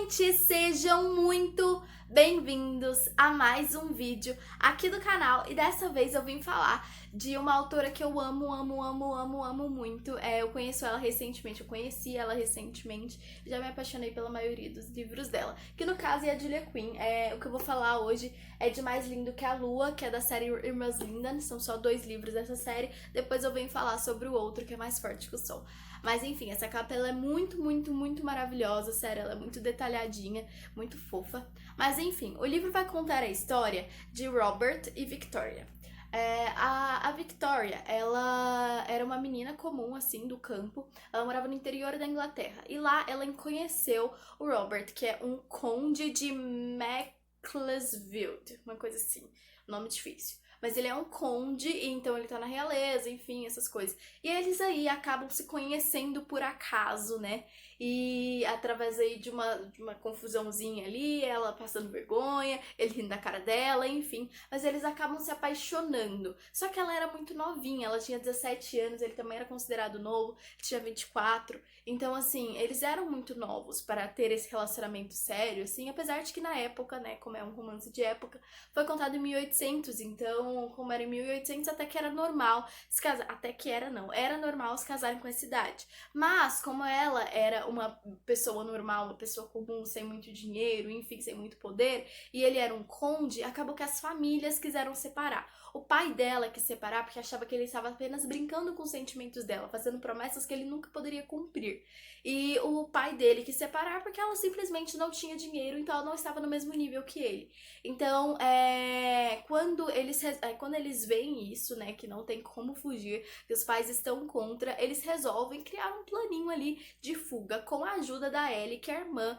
gente! Sejam muito bem-vindos a mais um vídeo aqui do canal. E dessa vez eu vim falar de uma autora que eu amo muito. Eu conheci ela recentemente, já me apaixonei pela maioria dos livros dela, que no caso é a Julia Quinn. O que eu vou falar hoje é de Mais Lindo que a Lua, que é da série Irmãs Linda. São só 2 livros dessa série. Depois eu venho falar sobre o outro, que é Mais Forte que o Sol. Mas enfim, essa capa ela é muito maravilhosa, sério, ela é muito detalhadinha, muito fofa. Mas enfim, o livro vai contar a história de Robert e Victoria. A Victoria, ela era uma menina comum, assim, do campo. Ela morava no interior da Inglaterra. E lá ela conheceu o Robert, que é um conde de Macclesfield, uma coisa assim, nome difícil. Mas ele é um conde, então ele tá na realeza, enfim, essas coisas. E eles aí acabam se conhecendo por acaso, né? E através aí de uma confusãozinha ali, ela passando vergonha, ele rindo da cara dela, enfim. Mas eles acabam se apaixonando. Só que ela era muito novinha, ela tinha 17 anos, ele também era considerado novo, ele tinha 24. Então, assim, eles eram muito novos para ter esse relacionamento sério, assim, apesar de que na época, né, como é um romance de época, foi contado em 1800, então, como era em 1800, até que era normal se casar, até que era não, era normal se casarem com essa idade. Mas, como ela era uma pessoa normal, uma pessoa comum, sem muito dinheiro, enfim, sem muito poder, e ele era um conde, acabou que as famílias quiseram separar. O pai dela quis separar porque achava que ele estava apenas brincando com os sentimentos dela, fazendo promessas que ele nunca poderia cumprir. E o pai dele quis separar porque ela simplesmente não tinha dinheiro, então ela não estava no mesmo nível que ele. Então, quando eles veem isso, né, que não tem como fugir, que os pais estão contra, eles resolvem criar um planinho ali de fuga com a ajuda da Ellie, que é a irmã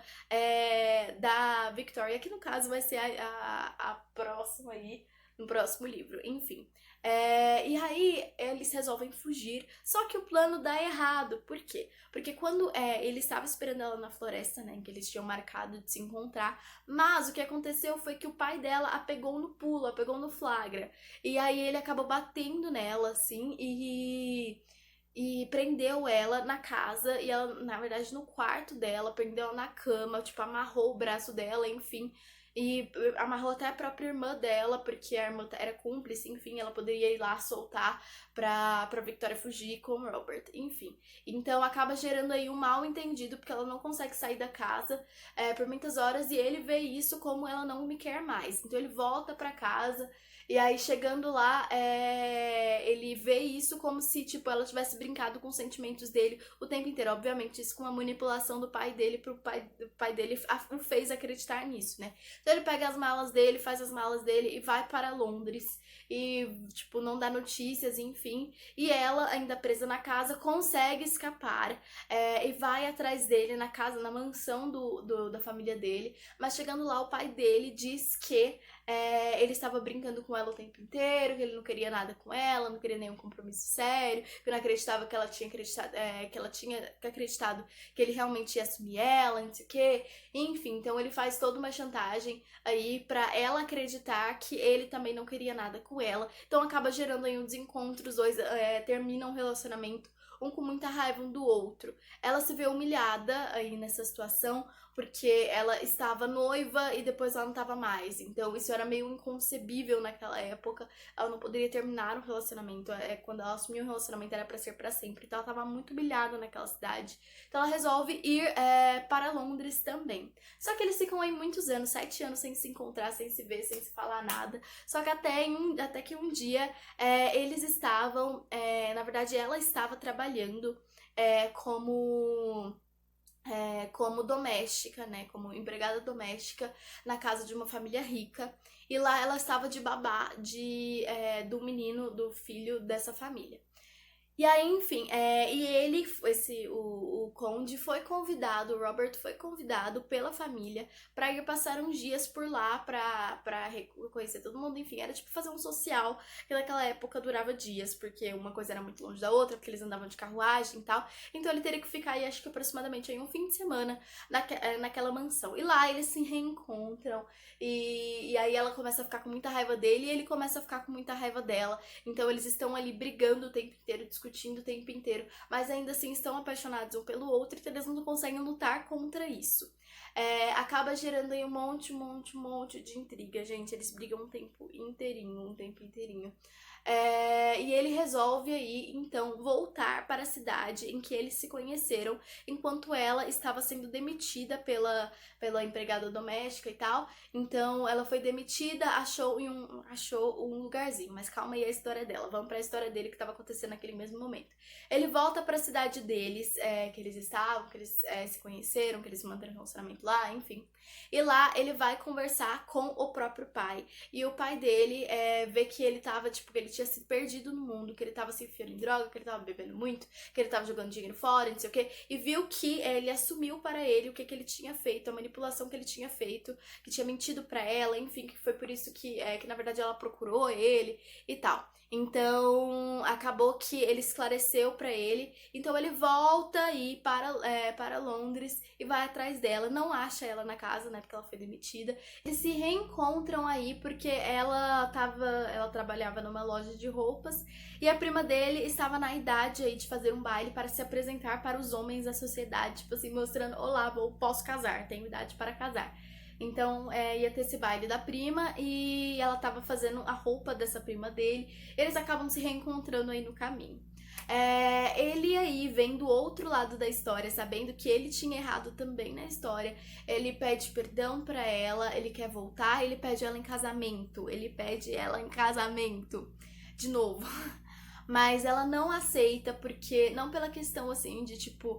da Victoria, que no caso vai ser a próxima aí, no próximo livro, enfim. E aí eles resolvem fugir, só que o plano dá errado. Por quê? Porque quando ele estava esperando ela na floresta, né, que eles tinham marcado de se encontrar, mas o que aconteceu foi que o pai dela a pegou no pulo, a pegou no flagra. E aí ele acabou batendo nela, assim, e prendeu ela na casa, e ela, na verdade, no quarto dela, prendeu ela na cama, tipo, amarrou o braço dela, enfim. E amarrou até a própria irmã dela, porque a irmã era cúmplice, enfim, ela poderia ir lá soltar pra Victoria fugir com o Robert, enfim. Então acaba gerando aí um mal entendido, porque ela não consegue sair da casa por muitas horas, e ele vê isso como ela não me quer mais. Então ele volta pra casa, e aí chegando lá, ele vê isso como se, tipo, ela tivesse brincado com os sentimentos dele o tempo inteiro. Obviamente, isso com a manipulação do pai dele, o pai dele o fez acreditar nisso, né? Então ele pega as malas dele, faz as malas dele e vai para Londres. E, tipo, não dá notícias, enfim. E ela, ainda presa na casa, consegue escapar e vai atrás dele na casa, na mansão da família dele. Mas chegando lá, o pai dele diz que ele estava brincando com ela o tempo inteiro, que ele não queria nada com ela, não queria nenhum compromisso sério, que não acreditava que ela tinha acreditado, que ela tinha acreditado que ele realmente ia assumir ela, não sei o quê. Enfim, então ele faz toda uma chantagem aí pra ela acreditar que ele também não queria nada com ela. Então acaba gerando aí um desencontro, os dois terminam o relacionamento, um com muita raiva um do outro. Ela se vê humilhada aí nessa situação, porque ela estava noiva e depois ela não estava mais. Então isso era meio inconcebível naquela época. Ela não poderia terminar um relacionamento. Quando ela assumiu um relacionamento era pra ser pra sempre. Então ela estava muito humilhada naquela cidade. Então ela resolve ir para Londres também. Só que eles ficam aí muitos anos, 7 anos sem se encontrar, sem se ver, sem se falar nada. Só que até que um dia eles estavam, na verdade ela estava trabalhando como doméstica, né, como empregada doméstica na casa de uma família rica, e lá ela estava de babá do menino, do filho dessa família. E aí, enfim, e ele, o Conde foi convidado, o Robert foi convidado pela família pra ir passar uns dias por lá, pra conhecer todo mundo, enfim, era tipo fazer um social, que naquela época durava dias, porque uma coisa era muito longe da outra, porque eles andavam de carruagem e tal, então ele teria que ficar aí, acho que aproximadamente aí um fim de semana naquela mansão. E lá eles se reencontram, e aí ela começa a ficar com muita raiva dele, e ele começa a ficar com muita raiva dela, então eles estão ali brigando o tempo inteiro, discutindo o tempo inteiro, mas ainda assim estão apaixonados um pelo outro e eles não conseguem lutar contra isso. acaba gerando aí um monte de intriga, gente. Eles brigam um tempo inteirinho. E ele resolve aí, então, voltar para a cidade em que eles se conheceram, enquanto ela estava sendo demitida pela empregada doméstica e tal. Então, ela foi demitida, achou um lugarzinho. Mas calma aí a história dela. Vamos para a história dele que estava acontecendo naquele mesmo momento. Ele volta para a cidade deles, que eles estavam, que eles se conheceram, que eles manteram um relacionamento lá, enfim. E lá ele vai conversar com o próprio pai. E o pai dele vê que ele tava, tipo, que ele tinha se perdido no mundo, que ele tava se enfiando em droga, que ele tava bebendo muito, que ele tava jogando dinheiro fora, não sei o quê. E viu que ele assumiu para ele o que ele tinha feito, a manipulação que ele tinha feito, que tinha mentido para ela, enfim, que foi por isso que na verdade ela procurou ele e tal. Então, acabou que ele esclareceu pra ele. Então, ele volta aí para Londres e vai atrás dela. Não acha ela na casa, né? Porque ela foi demitida. Eles se reencontram aí porque ela trabalhava numa loja de roupas e a prima dele estava na idade aí de fazer um baile para se apresentar para os homens da sociedade. Tipo assim, mostrando: olá, posso casar, tenho idade para casar. Então, ia ter esse baile da prima e ela tava fazendo a roupa dessa prima dele. Eles acabam se reencontrando aí no caminho. Ele aí vem do outro lado da história, sabendo que ele tinha errado também na história. Ele pede perdão pra ela, ele quer voltar, ele pede ela em casamento. Ele pede ela em casamento. De novo. Mas ela não aceita porque, não pela questão assim de tipo,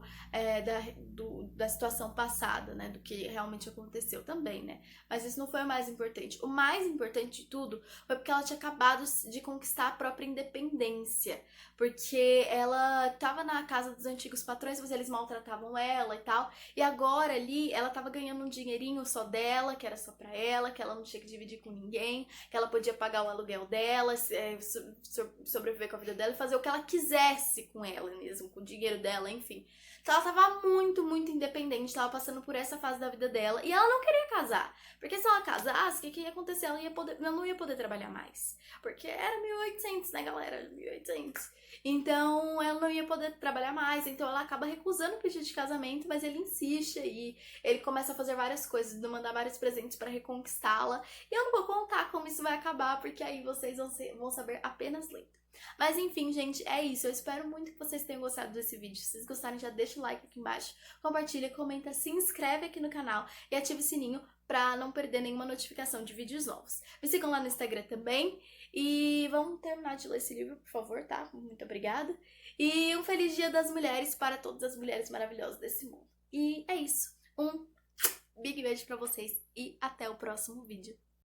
da situação passada, né, do que realmente aconteceu também, né, mas isso não foi o mais importante. O mais importante de tudo foi porque ela tinha acabado de conquistar a própria independência, porque ela tava na casa dos antigos patrões, mas eles maltratavam ela e tal, e agora ali ela tava ganhando um dinheirinho só dela, que era só pra ela, que ela não tinha que dividir com ninguém, que ela podia pagar o aluguel dela, sobreviver com a vida dela e fazer o que ela quisesse com ela mesmo, com o dinheiro dela, enfim. Então ela tava muito independente, tava passando por essa fase da vida dela e ela não queria casar. Porque se ela casasse, o que ia acontecer? Ela não ia poder trabalhar mais. Porque era 1800, né, galera? 1800. Então ela não ia poder trabalhar mais, então ela acaba recusando o pedido de casamento, mas ele insiste e ele começa a fazer várias coisas, mandar vários presentes pra reconquistá-la. E eu não vou contar como isso vai acabar, porque aí vocês vão saber apenas lendo. Mas enfim, gente, é isso. Eu espero muito que vocês tenham gostado desse vídeo. Se vocês gostarem, já deixa o like aqui embaixo, compartilha, comenta, se inscreve aqui no canal e ativa o sininho pra não perder nenhuma notificação de vídeos novos. Me sigam lá no Instagram também e vamos terminar de ler esse livro, por favor, tá? Muito obrigada. E um feliz Dia das Mulheres para todas as mulheres maravilhosas desse mundo. E é isso. Um big beijo pra vocês e até o próximo vídeo.